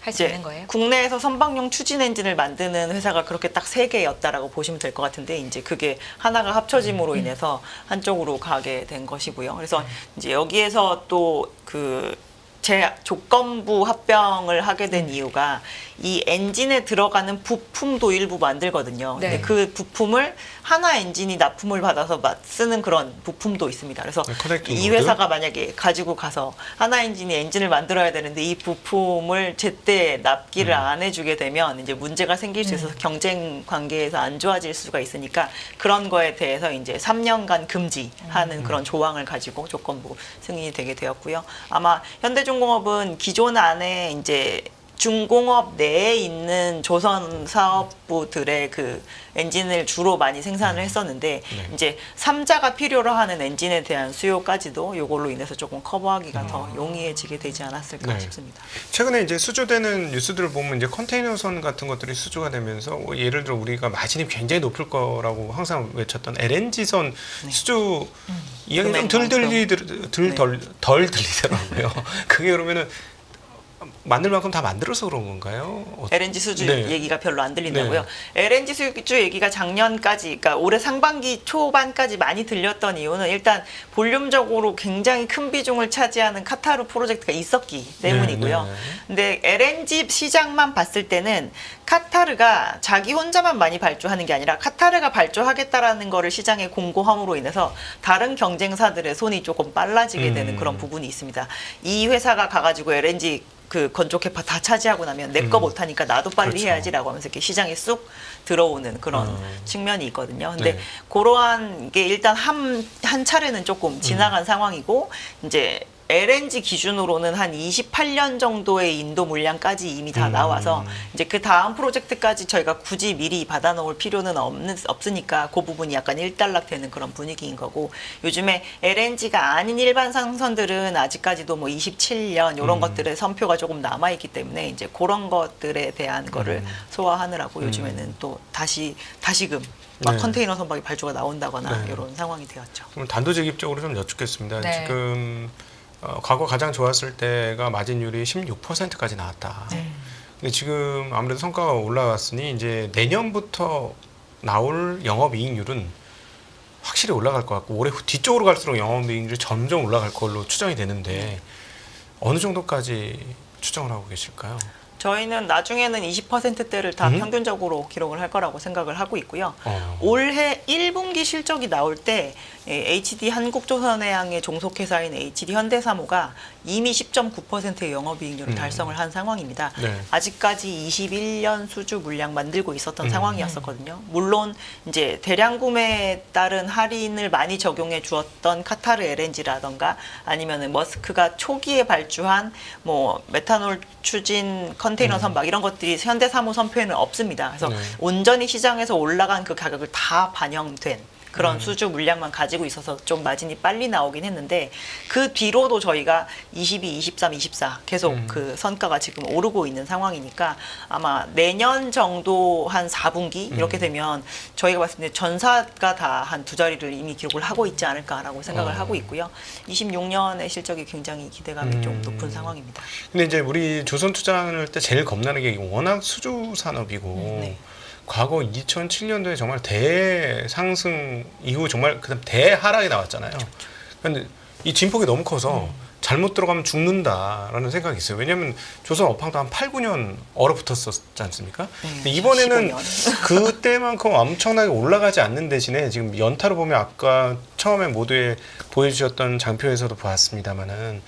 할 수 있는 거예요? 국내에서 선박용 추진 엔진을 만드는 회사가 그렇게 딱 3개였다라고 보시면 될 것 같은데 이제 그게 하나가 합쳐짐으로 인해서 한쪽으로 가게 된 것이고요. 그래서 이제 여기에서 또 그 조건부 합병을 하게 된 이유가 이 엔진에 들어가는 부품도 일부 만들거든요. 네. 근데 그 부품을 하나 엔진이 납품을 받아서 쓰는 그런 부품도 있습니다. 그래서 커넥팅 이 모드? 회사가 만약에 가지고 가서 하나 엔진이 엔진을 만들어야 되는데 이 부품을 제때 납기를 안 해주게 되면 이제 문제가 생길 수 있어서 경쟁 관계에서 안 좋아질 수가 있으니까 그런 거에 대해서 이제 3년간 금지하는 그런 조항을 가지고 조건부 승인이 되게 되었고요. 아마 현대중공업은 기존 안에 이제 중공업 내에 있는 조선 사업부들의 그 엔진을 주로 많이 생산을 했었는데 이제 3자가 필요로 하는 엔진에 대한 수요까지도 이걸로 인해서 조금 커버하기가 더 용이해지게 되지 않았을까 네. 싶습니다. 최근에 이제 수주되는 뉴스들을 보면 이제 컨테이너선 같은 것들이 수주가 되면서 예를 들어 우리가 마진이 굉장히 높을 거라고 항상 외쳤던 LNG선 수주 이야기 좀 덜 들리더라고요. 그게 그러면은 만들 만큼 다 만들어서 그런 건가요? LNG 수주 네. 얘기가 별로 안 들린다고요. LNG 수주 얘기가 작년까지, 그러니까 올해 상반기 초반까지 많이 들렸던 이유는 일단 볼륨적으로 굉장히 큰 비중을 차지하는 카타르 프로젝트가 있었기 때문이고요. 네, 네. 근데 LNG 시장만 봤을 때는 카타르가 자기 혼자만 많이 발주하는 게 아니라 카타르가 발주하겠다라는 거를 시장에 공고함으로 인해서 다른 경쟁사들의 손이 조금 빨라지게 되는 그런 부분이 있습니다. 이 회사가 가가지고 LNG 그 건조 캐파 다 차지하고 나면 내 거 못하니까 나도 빨리 그렇죠. 해야지라고 하면서 이렇게 시장에 쑥 들어오는 그런 측면이 있거든요. 근데 네. 그러한 게 일단 한 차례는 조금 지나간 상황이고 이제 LNG 기준으로는 한 28년 정도의 인도 물량까지 이미 다 나와서 이제 그 다음 프로젝트까지 저희가 굳이 미리 받아놓을 필요는 없으니까 그 부분이 약간 일단락되는 그런 분위기인 거고 요즘에 LNG가 아닌 일반 상선들은 아직까지도 뭐 27년 이런 것들의 선표가 조금 남아있기 때문에 이제 그런 것들에 대한 거를 소화하느라고 요즘에는 또 다시금 막 네. 컨테이너 선박이 발주가 나온다거나 네. 이런 상황이 되었죠. 그럼 단도직입적으로 좀 여쭙겠습니다. 네. 지금 과거 가장 좋았을 때가 마진율이 16%까지 나왔다. 네. 근데 지금 아무래도 성과가 올라왔으니 이제 내년부터 나올 영업이익률은 확실히 올라갈 것 같고 올해 뒤쪽으로 갈수록 영업이익률이 점점 올라갈 걸로 추정이 되는데 어느 정도까지 추정을 하고 계실까요? 저희는 나중에는 20%대를 다 평균적으로 기록을 할 거라고 생각을 하고 있고요. 올해 1분기 실적이 나올 때 HD 한국조선해양의 종속회사인 HD 현대사모가 이미 10.9%의 영업이익률을 달성을 한 상황입니다. 네. 아직까지 21년 수주 물량 만들고 있었던 상황이었었거든요. 물론 이제 대량 구매에 따른 할인을 많이 적용해 주었던 카타르 LNG라던가 아니면은 머스크가 초기에 발주한 뭐 메탄올 추진 컨테이너 선박 이런 것들이 현대사모 선표에는 없습니다. 그래서 네. 온전히 시장에서 올라간 그 가격을 다 반영된 그런 수주 물량만 가지고 있어서 좀 마진이 빨리 나오긴 했는데 그 뒤로도 저희가 22, 23, 24 계속 그 선가가 지금 오르고 있는 상황이니까 아마 내년 정도 한 4분기 이렇게 되면 저희가 봤을 때 전사가 다 한 두 자리를 이미 기록을 하고 있지 않을까라고 생각을 하고 있고요. 26년의 실적이 굉장히 기대감이 좀 높은 상황입니다. 근데 이제 우리 조선투자할 때 제일 겁나는 게 워낙 수주 산업이고 네. 과거 2007년도에 정말 대상승 이후 정말 그다음 대하락이 나왔잖아요. 근데 이 진폭이 너무 커서 잘못 들어가면 죽는다라는 생각이 있어요. 왜냐하면 조선 업황도 한 8, 9년 얼어붙었었지 않습니까? 근데 이번에는 15년. 그때만큼 엄청나게 올라가지 않는 대신에 지금 연타로 보면 아까 처음에 모두에 보여주셨던 장표에서도 보았습니다만은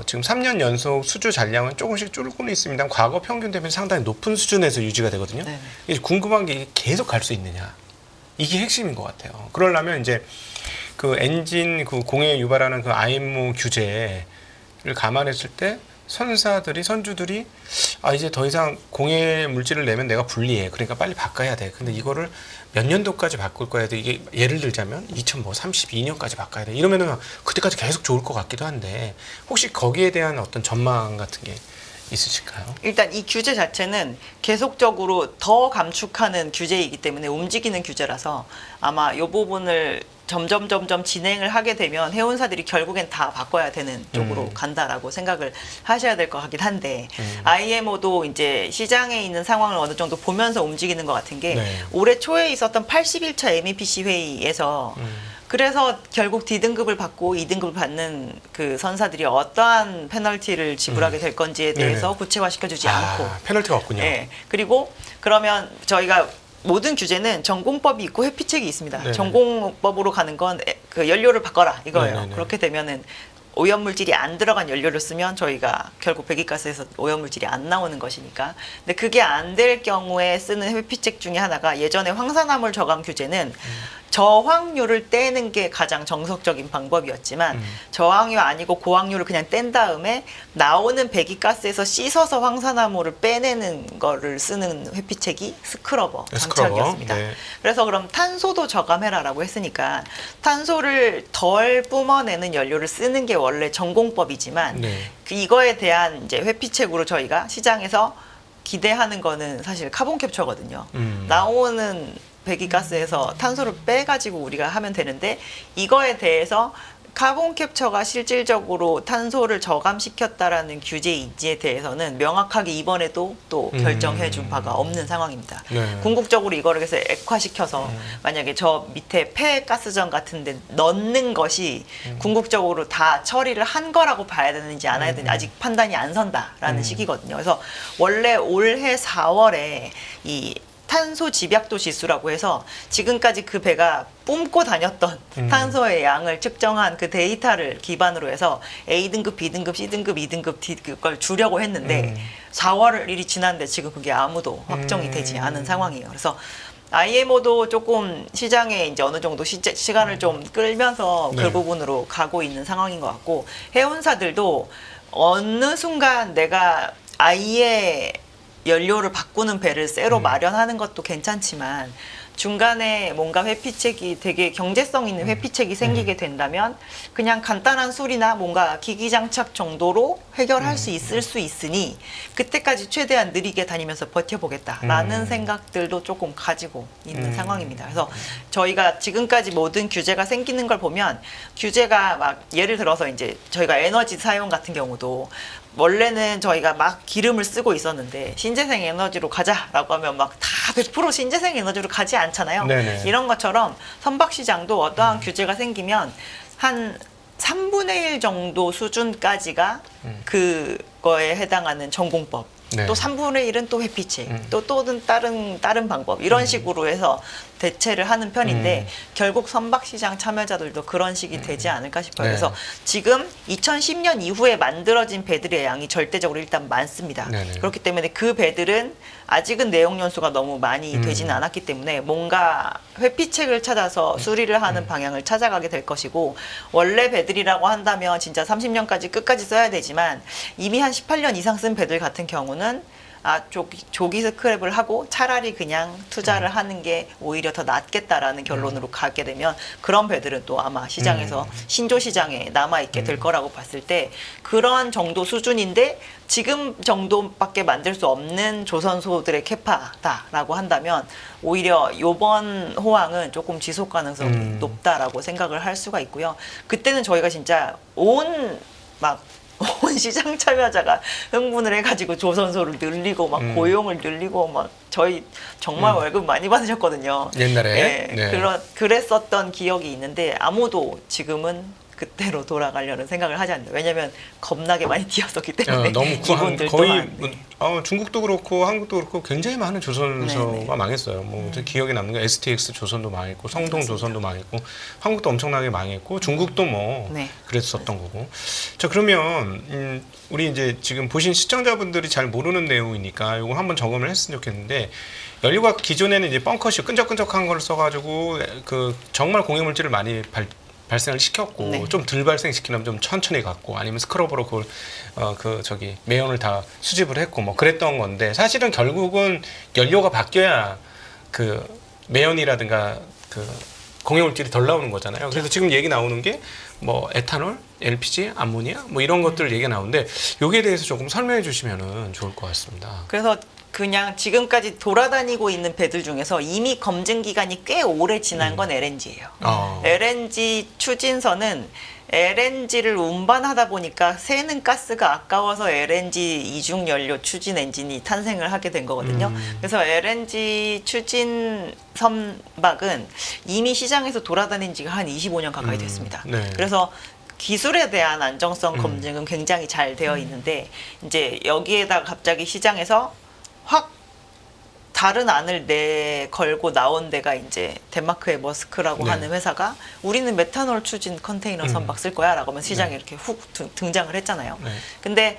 지금 3년 연속 수주 잔량은 조금씩 줄고는 있습니다. 과거 평균 대비 상당히 높은 수준에서 유지가 되거든요. 네. 이제 궁금한 게 이게 계속 갈 수 있느냐. 이게 핵심인 것 같아요. 그러려면 이제 그 엔진 그 공해 유발하는 그 IMO 규제를 감안했을 때 선주들이 이제 더 이상 공해 물질을 내면 내가 불리해. 그러니까 빨리 바꿔야 돼. 근데 이거를 몇 년도까지 바꿀 거야 돼. 이게 예를 들자면 2032년까지 바꿔야 돼. 이러면은 그때까지 계속 좋을 것 같기도 한데 혹시 거기에 대한 어떤 전망 같은 게 있으실까요? 일단 이 규제 자체는 계속적으로 더 감축하는 규제이기 때문에 움직이는 규제라서 아마 이 부분을 점점 진행을 하게 되면 해운사들이 결국엔 다 바꿔야 되는 쪽으로 간다라고 생각을 하셔야 될 것 같긴 한데 IMO도 이제 시장에 있는 상황을 어느 정도 보면서 움직이는 것 같은 게 네. 올해 초에 있었던 81차 MEPC 회의에서 그래서 결국 D등급을 받고 2등급을 받는 그 선사들이 어떠한 페널티를 지불하게 될 건지에 대해서 네네. 구체화시켜주지 않고 페널티가 없군요. 네. 그리고 그러면 저희가 모든 규제는 전공법이 있고 회피책이 있습니다. 네네. 전공법으로 가는 건 그 연료를 바꿔라 이거예요. 네네네. 그렇게 되면은 오염물질이 안 들어간 연료를 쓰면 저희가 결국 배기가스에서 오염물질이 안 나오는 것이니까. 근데 그게 안 될 경우에 쓰는 회피책 중에 하나가 예전에 황산화물 저감 규제는 저항유를 떼는 게 가장 정석적인 방법이었지만 저항유 아니고 고항유를 그냥 뗀 다음에 나오는 배기가스에서 씻어서 황산화물을 빼내는 거를 쓰는 회피책이 스크러버 장착이었습니다. 네. 그래서 그럼 탄소도 저감해라라고 했으니까 탄소를 덜 뿜어내는 연료를 쓰는 게 원래 전공법이지만 네. 이거에 대한 이제 회피책으로 저희가 시장에서 기대하는 거는 사실 카본 캡처거든요. 나오는 배기가스에서 탄소를 빼가지고 우리가 하면 되는데 이거에 대해서 카본 캡처가 실질적으로 탄소를 저감시켰다라는 규제인지에 대해서는 명확하게 이번에도 또 결정해 준 바가 없는 상황입니다. 네. 궁극적으로 이거를 해서 액화시켜서 만약에 저 밑에 폐가스전 같은 데 넣는 것이 궁극적으로 다 처리를 한 거라고 봐야 되는지 안 해야 되는지 아직 판단이 안 선다라는 시기거든요. 그래서 원래 올해 4월에 이 탄소 집약도 지수라고 해서 지금까지 그 배가 뿜고 다녔던 탄소의 양을 측정한 그 데이터를 기반으로 해서 A등급, B등급, C등급, E등급, D급을 주려고 했는데 4월일이 지났는데 지금 그게 아무도 확정이 되지 않은 상황이에요. 그래서 IMO도 조금 시장에 이제 어느 정도 시간을 좀 끌면서 네. 그 부분으로 가고 있는 상황인 것 같고 해운사들도 어느 순간 내가 아예 연료를 바꾸는 배를 새로 마련하는 것도 괜찮지만 중간에 뭔가 회피책이 되게 경제성 있는 회피책이 생기게 된다면 그냥 간단한 수리나 뭔가 기기 장착 정도로 해결할 수 있을 수 있으니 그때까지 최대한 느리게 다니면서 버텨보겠다라는 생각들도 조금 가지고 있는 상황입니다. 그래서 저희가 지금까지 모든 규제가 생기는 걸 보면 규제가 막 예를 들어서 이제 저희가 에너지 사용 같은 경우도 원래는 저희가 막 기름을 쓰고 있었는데 신재생 에너지로 가자라고 하면 막 다 100% 신재생 에너지로 가지 않잖아요. 네네. 이런 것처럼 선박시장도 어떠한 규제가 생기면 한 3분의 1 정도 수준까지가 그거에 해당하는 전공법. 네. 또 3분의 1은 또 회피책, 또 다른 방법 이런 식으로 해서 대체를 하는 편인데 결국 선박시장 참여자들도 그런 식이 되지 않을까 싶어요. 네. 그래서 지금 2010년 이후에 만들어진 배들의 양이 절대적으로 일단 많습니다. 네네. 그렇기 때문에 그 배들은 아직은 내용 연수가 너무 많이 되지는 않았기 때문에 뭔가 회피책을 찾아서 수리를 하는 방향을 찾아가게 될 것이고 원래 배들이라고 한다면 진짜 30년까지 끝까지 써야 되지만 이미 한 18년 이상 쓴 배들 같은 경우는 조기 스크랩을 하고 차라리 그냥 투자를 하는 게 오히려 더 낫겠다라는 결론으로 가게 되면 그런 배들은 또 아마 시장에서 신조 시장에 남아있게 될 거라고 봤을 때 그런 정도 수준인데 지금 정도밖에 만들 수 없는 조선소들의 캐파다라고 한다면 오히려 이번 호황은 조금 지속 가능성이 높다라고 생각을 할 수가 있고요. 그때는 저희가 진짜 온 시장 참여자가 흥분을 해가지고 조선소를 늘리고 막 고용을 늘리고 막 저희 정말 월급 많이 받으셨거든요. 옛날에? 네, 네. 그랬었던 기억이 있는데 아무도 지금은 그때로 돌아가려는 생각을 하지 않는다. 왜냐하면 겁나게 많이 뛰었었기 때문에 너무 이분들 거의 또한. 중국도 그렇고 한국도 그렇고 굉장히 많은 조선소가 네네. 망했어요. 뭐 기억에 남는 게 STX 조선도 망했고 성동 맞습니다. 조선도 망했고 한국도 엄청나게 망했고 중국도 뭐 네. 그랬었던 거고. 자 그러면 우리 이제 지금 보신 시청자분들이 잘 모르는 내용이니까 이거 한번 점검을 했으면 좋겠는데 연료가 기존에는 이제 벙커슈 끈적끈적한 걸 써가지고 그 정말 공해물질을 많이 발생을 시켰고 네. 좀 덜 발생시키려면 좀 천천히 갔고 아니면 스크러버로 그걸 매연을 다 수집을 했고 뭐 그랬던 건데 사실은 결국은 연료가 바뀌어야 그 매연이라든가 그 공해물질이 덜 나오는 거잖아요. 그래서 지금 얘기 나오는 게 뭐 에탄올, LPG, 암모니아 뭐 이런 것들 얘기가 나오는데 여기에 대해서 조금 설명해 주시면은 좋을 것 같습니다. 그래서 그냥 지금까지 돌아다니고 있는 배들 중에서 이미 검증 기간이 꽤 오래 지난 건 LNG예요. LNG 추진선은 LNG를 운반하다 보니까 새는 가스가 아까워서 LNG 이중 연료 추진 엔진이 탄생을 하게 된 거거든요. 그래서 LNG 추진 선박은 이미 시장에서 돌아다닌 지가 한 25년 가까이 됐습니다. 네. 그래서 기술에 대한 안정성 검증은 굉장히 잘 되어 있는데 이제 여기에다가 갑자기 시장에서 확 다른 안을 내걸고 나온 데가 이제 덴마크의 머스크라고 네. 하는 회사가 우리는 메탄올 추진 컨테이너 선박 쓸 거야 라고 하면 시장에 이렇게 훅 등장을 했잖아요. 네. 근데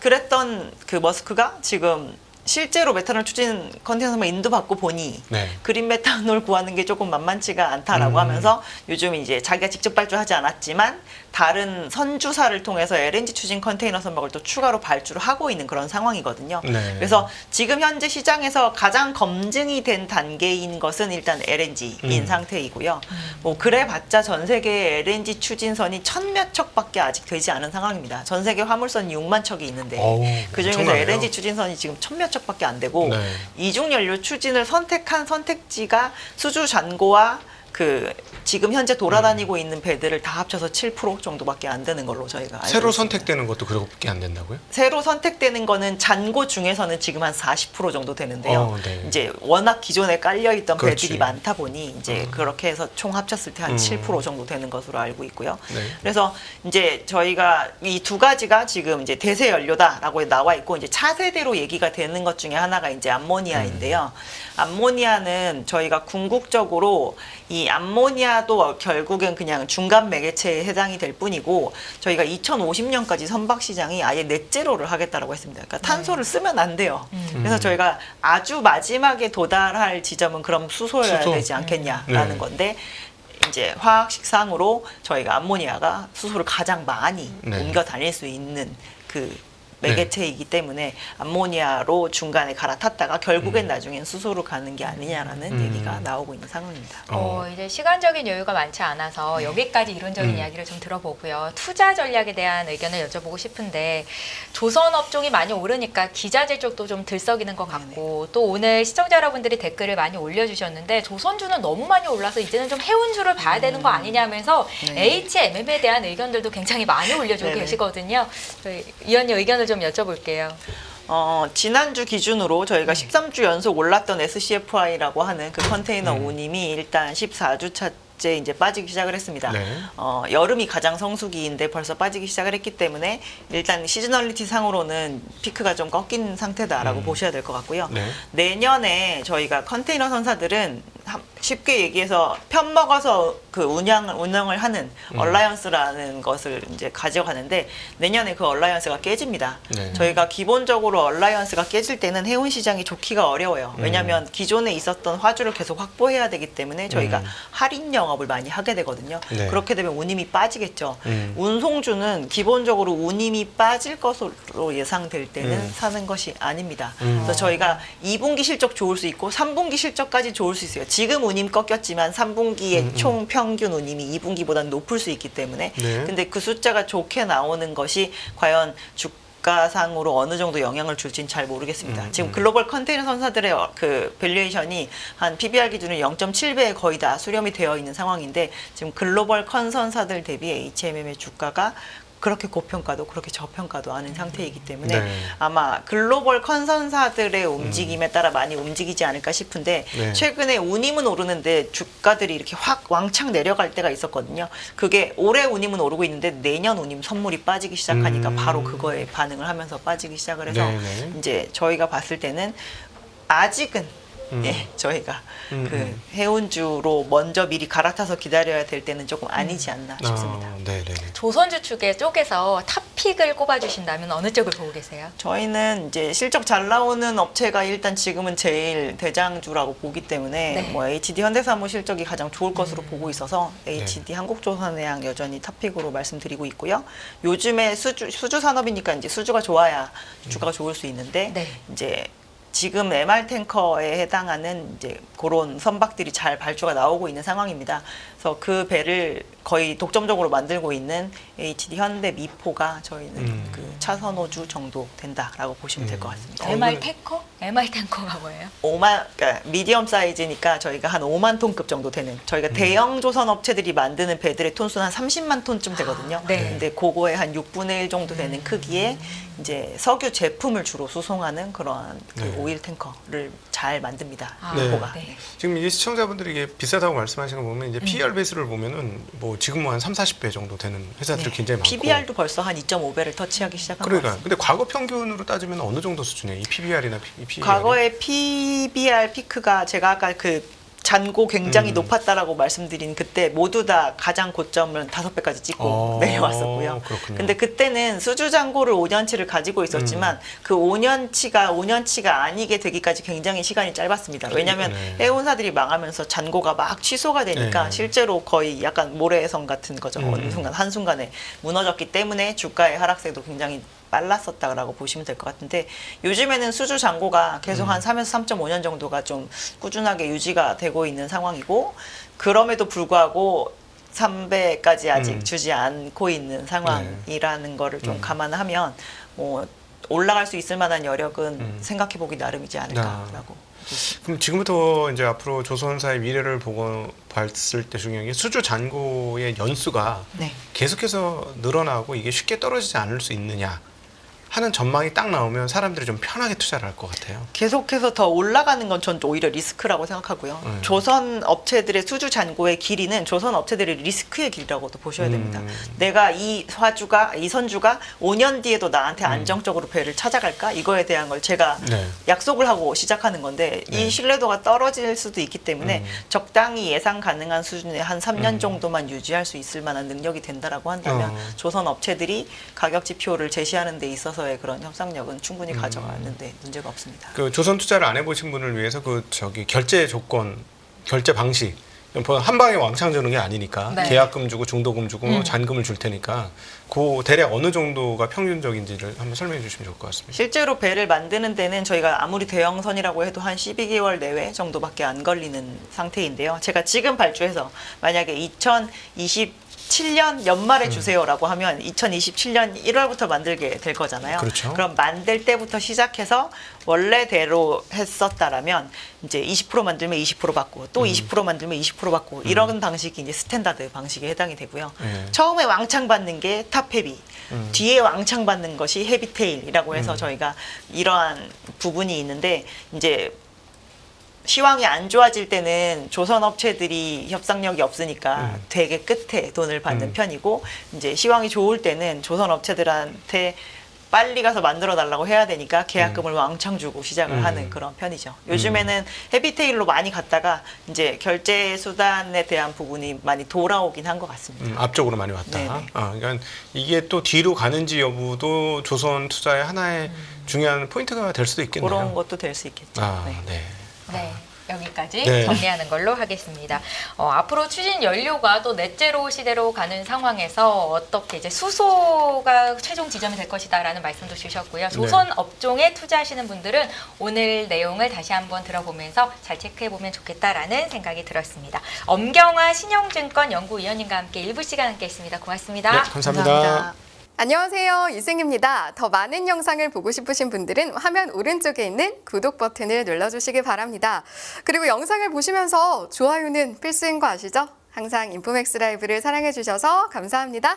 그랬던 그 머스크가 지금 실제로 메탄올 추진 컨테이너 선박 인도받고 보니 네. 그린 메탄올 구하는 게 조금 만만치가 않다라고 하면서 요즘 이제 자기가 직접 발주하지 않았지만 다른 선주사를 통해서 LNG 추진 컨테이너 선박을 또 추가로 발주를 하고 있는 그런 상황이거든요. 네. 그래서 지금 현재 시장에서 가장 검증이 된 단계인 것은 일단 LNG인 상태이고요. 뭐 그래봤자 전 세계 LNG 추진선이 1000몇 척밖에 아직 되지 않은 상황입니다. 전 세계 화물선이 6만 척이 있는데 어우, 그 중에서 엄청나네요. LNG 추진선이 지금 1000몇 척밖에 안 되고 네. 이중 연료 추진을 선택한 선택지가 수주 잔고와 그 지금 현재 돌아다니고 있는 배들을 다 합쳐서 7% 정도밖에 안 되는 걸로 저희가 알고 새로 있습니다. 선택되는 것도 그렇게 안 된다고요? 새로 선택되는 거는 잔고 중에서는 지금 한 40% 정도 되는데요. 네. 이제 워낙 기존에 깔려 있던 그렇지. 배들이 많다 보니 이제 그렇게 해서 총 합쳤을 때 한 7% 정도 되는 것으로 알고 있고요. 네. 그래서 이제 저희가 이 두 가지가 지금 이제 대세 연료다라고 나와 있고 이제 차세대로 얘기가 되는 것 중에 하나가 이제 암모니아인데요. 암모니아는 저희가 궁극적으로 이 암모니아도 결국엔 그냥 중간 매개체에 해당이 될 뿐이고 저희가 2050년까지 선박 시장이 아예 넷제로를 하겠다라고 했습니다. 그러니까 탄소를 쓰면 안 돼요. 그래서 저희가 아주 마지막에 도달할 지점은 그럼 수소여야 수소. 되지 않겠냐라는 네. 건데 이제 화학식상으로 저희가 암모니아가 수소를 가장 많이 네. 옮겨 다닐 수 있는 그 매개체이기 때문에 암모니아로 중간에 갈아탔다가 결국엔 나중엔 수소로 가는 게 아니냐라는 얘기가 나오고 있는 상황입니다. 이제 시간적인 여유가 많지 않아서 여기까지 이론적인 이야기를 좀 들어보고요. 투자 전략에 대한 의견을 여쭤보고 싶은데 조선 업종이 많이 오르니까 기자재 쪽도 좀 들썩이는 것 같고 또 오늘 시청자 여러분들이 댓글을 많이 올려주셨는데 조선주는 너무 많이 올라서 이제는 좀 해운주를 봐야 되는 거 아니냐면서 HMM에 대한 의견들도 굉장히 많이 올려주고 네네. 계시거든요. 저희 위원님 의견을 좀 여쭤볼게요. 지난주 기준으로 저희가 13주 연속 올랐던 SCFI라고 하는 그 컨테이너 운임이 일단 14주차째 이제 빠지기 시작을 했습니다. 네. 여름이 가장 성수기인데 벌써 빠지기 시작을 했기 때문에 일단 시즈널리티 상으로는 피크가 좀 꺾인 상태다라고 보셔야 될 것 같고요. 네. 내년에 저희가 컨테이너 선사들은 쉽게 얘기해서 편먹어서 그 운영을 하는 얼라이언스라는 것을 이제 가져가는데 내년에 그 얼라이언스가 깨집니다. 네. 저희가 기본적으로 얼라이언스가 깨질 때는 해운 시장이 좋기가 어려워요. 왜냐하면 기존에 있었던 화주를 계속 확보해야 되기 때문에 저희가 할인 영업을 많이 하게 되거든요. 네. 그렇게 되면 운임이 빠지겠죠. 운송주는 기본적으로 운임이 빠질 것으로 예상될 때는 사는 것이 아닙니다. 그래서 저희가 2분기 실적 좋을 수 있고 3분기 실적까지 좋을 수 있어요. 지금 운임 꺾였지만 3분기의 총 평균 운임이 2분기보다 높을 수 있기 때문에 네. 근데 그 숫자가 좋게 나오는 것이 과연 주가상으로 어느 정도 영향을 줄지는 잘 모르겠습니다. 지금 글로벌 컨테이너 선사들의 그 밸류에이션이 한 PBR 기준으로 0.7배에 거의 다 수렴이 되어 있는 상황인데 지금 글로벌 컨 선사들 대비 HMM의 주가가 그렇게 고평가도 그렇게 저평가도 않은 상태이기 때문에 네. 아마 글로벌 컨선사들의 움직임에 따라 많이 움직이지 않을까 싶은데 네. 최근에 운임은 오르는데 주가들이 이렇게 확 왕창 내려갈 때가 있었거든요. 그게 올해 운임은 오르고 있는데 내년 운임 선물이 빠지기 시작하니까 바로 그거에 반응을 하면서 빠지기 시작을 해서 네네. 이제 저희가 봤을 때는 아직은 예, 저희가 그 해운주로 먼저 미리 갈아타서 기다려야 될 때는 조금 아니지 않나 싶습니다. 네네. 조선주 측에 쪽에서 탑픽을 꼽아주신다면 어느 쪽을 보고 계세요? 저희는 이제 실적 잘 나오는 업체가 일단 지금은 제일 대장주라고 보기 때문에 네. 뭐 HD 현대사무 실적이 가장 좋을 것으로 보고 있어서 HD 한국조선해양 여전히 탑픽으로 말씀드리고 있고요. 요즘에 수주 산업이니까 이제 수주가 좋아야 주가가 좋을 수 있는데 네. 이제 지금 MR 탱커에 해당하는 이제 그런 선박들이 잘 발주가 나오고 있는 상황입니다. 그래서 그 배를 거의 독점적으로 만들고 있는 HD 현대 미포가 저희는 그 차선호주 정도 된다라고 보시면 될 것 같습니다. MR 탱커? MR 탱커가 뭐예요? 그러니까 미디엄 사이즈니까 저희가 한 5만 톤급 정도 되는 저희가 대형 조선 업체들이 만드는 배들의 톤수는 한 30만 톤쯤 되거든요. 네. 근데 그거의 한 6분의 1 정도 되는 크기에 이제 석유 제품을 주로 수송하는 그러한 그 오일 탱커를 잘 만듭니다. 네. 미포가. 네. 지금 이게 시청자분들이 이게 비싸다고 말씀하시는 거 보면 이제 PER 베이스를 보면은 뭐 지금 한 30, 40배 정도 되는 회사들이 굉장히 많고. PBR도 벌써 한 2.5배를 터치하기 시작한 것 그러니까 같습니다. 근데 과거 평균으로 따지면 어느 정도 수준이에요? 이 PBR이나 PER? 과거의 PBR 피크가 제가 아까 그 잔고 굉장히 높았다라고 말씀드린 그때 모두 다 가장 고점을 5배까지 찍고 내려왔었고요. 그렇군요. 근데 그때는 수주 잔고를 5년치를 가지고 있었지만 그 5년치가 아니게 되기까지 굉장히 시간이 짧았습니다. 왜냐하면 네. 해운사들이 망하면서 잔고가 막 취소가 되니까 네. 실제로 거의 약간 모래성 같은 거죠. 어느 순간 한순간에 무너졌기 때문에 주가의 하락세도 굉장히 빨랐었다라고 보시면 될 것 같은데 요즘에는 수주 잔고가 계속 한 3에서 3.5년 정도가 좀 꾸준하게 유지가 되고 있는 상황이고 그럼에도 불구하고 3배까지 아직 주지 않고 있는 상황이라는 거를 좀 감안하면 뭐 올라갈 수 있을 만한 여력은 생각해 보기 나름이지 않을까라고. 그럼 지금부터 이제 앞으로 조선사의 미래를 보고 봤을 때 중요한 게 수주 잔고의 연수가 네. 계속해서 늘어나고 이게 쉽게 떨어지지 않을 수 있느냐 하는 전망이 딱 나오면 사람들이 좀 편하게 투자를 할 것 같아요. 계속해서 더 올라가는 건 전 오히려 리스크라고 생각하고요. 조선 업체들의 수주 잔고의 길이는 조선 업체들의 리스크의 길이라고도 보셔야 됩니다. 내가 이 선주가 5년 뒤에도 나한테 안정적으로 배를 찾아갈까? 이거에 대한 걸 제가 네. 약속을 하고 시작하는 건데 네. 이 신뢰도가 떨어질 수도 있기 때문에 적당히 예상 가능한 수준의 한 3년 정도만 유지할 수 있을 만한 능력이 된다라고 한다면 조선 업체들이 가격 지표를 제시하는 데 있어서의 그런 협상력은 충분히 가져가는데 문제가 없습니다. 그 조선 투자를 안 해보신 분을 위해서 그 결제 조건, 결제 방식 한 방에 왕창 주는 게 아니니까 네. 계약금 주고 중도금 주고 잔금을 줄 테니까 그 대략 어느 정도가 평균적인지를 한번 설명해 주시면 좋을 것 같습니다. 실제로 배를 만드는 데는 저희가 아무리 대형선이라고 해도 한 12개월 내외 정도밖에 안 걸리는 상태인데요. 제가 지금 발주해서 만약에 2027년 연말에 주세요라고 하면 2027년 1월부터 만들게 될 거잖아요. 그렇죠. 그럼 만들 때부터 시작해서 원래대로 했었다라면 이제 20% 만들면 20% 받고 또 20% 만들면 20% 받고 이런 방식이 이제 스탠다드 방식에 해당이 되고요. 처음에 왕창 받는 게 탑헤비, 뒤에 왕창 받는 것이 헤비테일이라고 해서 저희가 이러한 부분이 있는데 이제 시황이 안 좋아질 때는 조선 업체들이 협상력이 없으니까 되게 끝에 돈을 받는 편이고 이제 시황이 좋을 때는 조선 업체들한테 빨리 가서 만들어 달라고 해야 되니까 계약금을 왕창 주고 시작을 하는 그런 편이죠. 요즘에는 헤비테일로 많이 갔다가 이제 결제 수단에 대한 부분이 많이 돌아오긴 한 것 같습니다. 앞쪽으로 많이 왔다. 네네. 그러니까 이게 또 뒤로 가는지 여부도 조선 투자의 하나의 중요한 포인트가 될 수도 있겠네요. 그런 것도 될 수 있겠죠. 네. 네. 네. 여기까지 네. 정리하는 걸로 하겠습니다. 앞으로 추진 연료가 또 넷제로 시대로 가는 상황에서 어떻게 이제 수소가 최종 지점이 될 것이다라는 말씀도 주셨고요. 조선 업종에 투자하시는 분들은 오늘 내용을 다시 한번 들어보면서 잘 체크해 보면 좋겠다라는 생각이 들었습니다. 엄경화 신영증권 연구위원님과 함께 일부 시간 함께했습니다. 고맙습니다. 네, 감사합니다. 안녕하세요. 이승입니다. 더 많은 영상을 보고 싶으신 분들은 화면 오른쪽에 있는 구독 버튼을 눌러주시기 바랍니다. 그리고 영상을 보시면서 좋아요는 필수인 거 아시죠? 항상 인포맥스 라이브를 사랑해 주셔서 감사합니다.